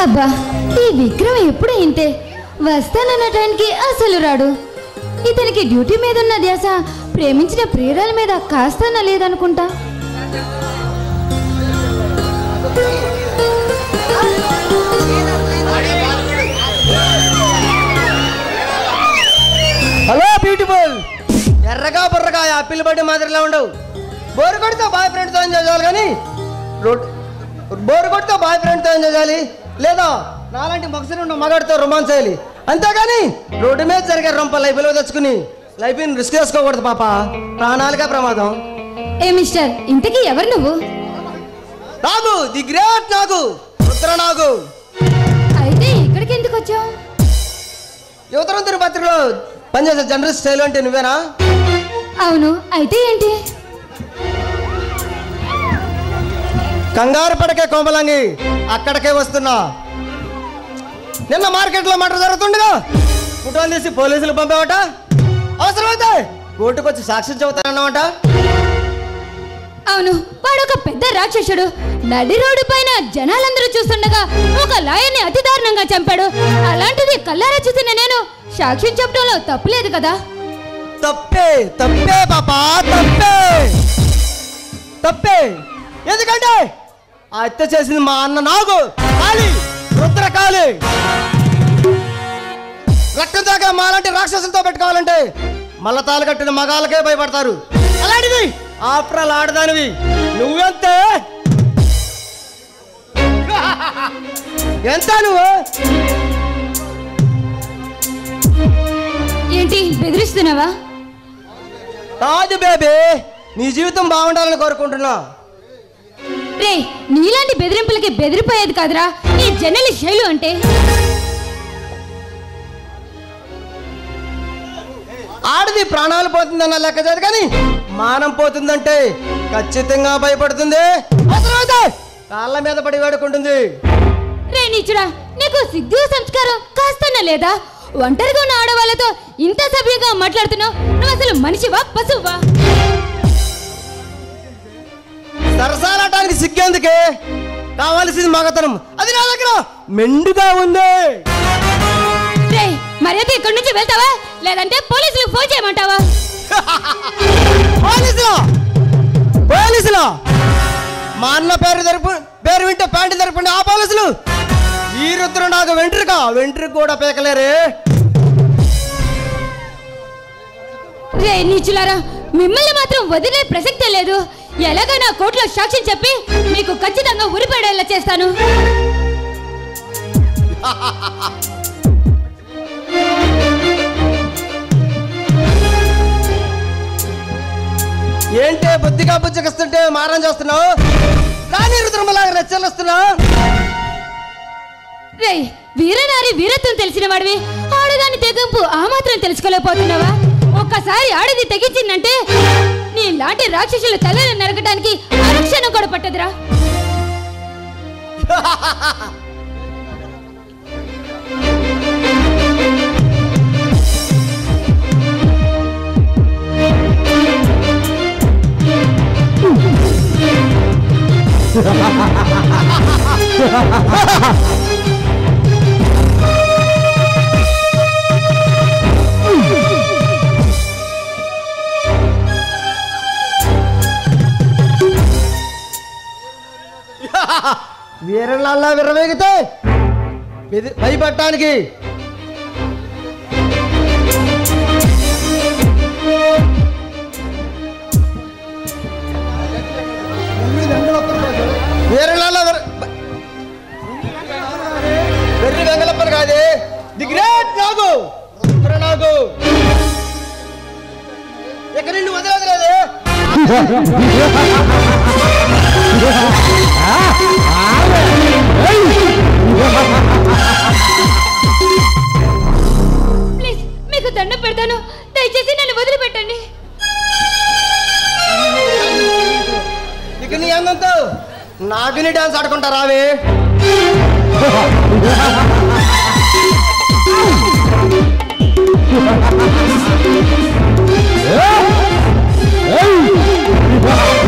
అబ్బా ఈ విక్రమ్ ఎప్పుడు ఇంతే వస్తానన్న టైంకి అసలు రాడు. ఇతనికి డ్యూటీ మీద ఉన్న ధ్యాస ప్రేమించిన ప్రియురాల మీద కాస్తానా లేదనుకుంటా. Hello beautiful. ఎర్రగా బుర్రగా యాపిల్ బడ్డి మాదిరిలా ఉండవు. బోరు కొడితే బాయ్ ఫ్రెండ్తో ఎంజాయ్ చేయాలి కానీ బోరు కొడితే బాయ్ ఫ్రెండ్తో ఎంజాయ్ చేయాలి, లేదా నాలాంటి మొగసరి ఉన్న మగాడితో రొమాన్స్ చేయాలి. అంతేగాని రోడ్డు మీద జరిగే రొంప లైఫ్లో తెచ్చుకుని లైఫ్ని రిస్క్ చేసుకోకూడదు పాప, ప్రాణాలుగా ప్రమాదం. ఏ మిస్టర్, ఇంతకీ ఎవరు నువ్వు? నాగు, ది గ్రేట్ నాగు, రుద్ర నాగు. అయితే ఇక్కడికి ఎందుకు వచ్చావు? యువతరం తిరుపతిలో పనిచేసే జర్నలిస్ట్ స్టైల్ అంటే నువ్వేనా? అవును, అయితే ఏంటి? కంగారు పడకే కోమలంగి, అక్కడికే వస్తున్నా. నిన్న మార్కెట్లో మటర్ జరుగుతుండగా ఫోటోలు తీసి పోలీసులు పంపావట. అవసరమైతే కోర్టుకు వచ్చి సాక్ష్యం చెబుతానన్నమాట. అవును, వాడు ఒక పెద్ద రాక్షసుడు. నడి రోడ్డు పైన జనాలందరూ చూస్తుండగా ఒక లాయర్ని అతి దారుణంగా చంపాడు. అలాంటిది కల్లారా చూసిన నేను సాక్ష్యం చెప్పడంలో తప్పులేదు కదా? తప్పే తప్పే పాపా, తప్పే తప్పే. ఎందుకంటే ఆ హత్య చేసింది మా అన్న నాగు, కాళీ, రుద్ర కాళీ. రక్తం దాకా మాలాంటి రాక్షసులతో పెట్టుకోవాలంటే మల్లతాలు కట్టిన మగాళ్ళకే భయపడతారు. అలాంటిది ఆఫ్రాల్ ఆడదానివి నువ్వెంతే? ఎంత నువ్వు? ఏంటి బెదిరిస్తున్నావా? కాదు బేబీ, నీ జీవితం బాగుండాలని కోరుకుంటున్నా. రే, నీలాంటి బెదిరింపులకి బెదిరిపోయేది కాదురా ఈ జనలి శైలు అంటే. ఆడది ప్రాణాలు పోతుందన్న లెక్క చేదు కానీ మానం పోతుందంటే ఖచ్చితంగా భయపడుతుంది. అవసరమైతే కాళ్ళ మీద పడి వేడుకుంటుంది. రే నీచుడా, నీకు సిగ్గు సంస్కారం కాస్తన్నా లేదా? ఒంటరిగా ఉన్న ఆడవాళ్ళతో ఇంత సభ్యంగా మాట్లాడుతున్నావు. నువ్వు అసలు మనిషివా పశువా? సరసాలటానికి సిగ్గేందుకే, కావాల్సింది మగతనం. అది నా దగ్గర మెండుగా ఉంది. రే, మర్యాద ఇక్కడి నుంచి వెళ్తావా లేదంటే పోలీసులకు ఫోన్ చేయమంటావా? పోలీసులు మా అన్న పేరు వింటే ప్యాంటు జరుపుండే ఆ పోలీసులు ఈ రుద్ర నాకు వెంట్రుక కూడా పేకలేరే. రే నీచులారా, మిమ్మల్ని మాత్రం వదిలే ప్రసక్తే లేదు. ఎలాగైనా కోర్టులో సాక్ష్యం చెప్పి మీకు ఖచ్చితంగా ఉరిపడేలా చేస్తాను. ఏంటే బుద్ధిగా బుజ్జగిస్తుంటే మారం చేస్తున్నావు? కానీ రుద్రమలాగా రెచ్చలుస్తున్నావు. రే, వీరనారి వీరత్వం తెలిసిన వాడివి ఆడదాని తెగింపు ఆ మాత్రం తెలుసుకోలేకపోతున్నావా? ఒక్కసారి ఆడది తెగించిందంటే నీ లాంటి రాక్షసుల తలని నరకడానికి అనుక్షణం కూడా పట్టదురా. వీరల్లా విరవేగితే భయపడటానికి వీరల్లా వెర్రి వెంగళప్పని కాదే, ది గ్రేట్ నాగు, రుద్ర నాగు. ఇక నిన్ను వదిలేదే. ప్లీజ్, మీకు దండం పెడతాను, దయచేసి నన్ను వదిలిపెట్టండి. ఇక నీ అందంతో నాగిని డాన్స్ ఆడుకుంటా రావే. Hey!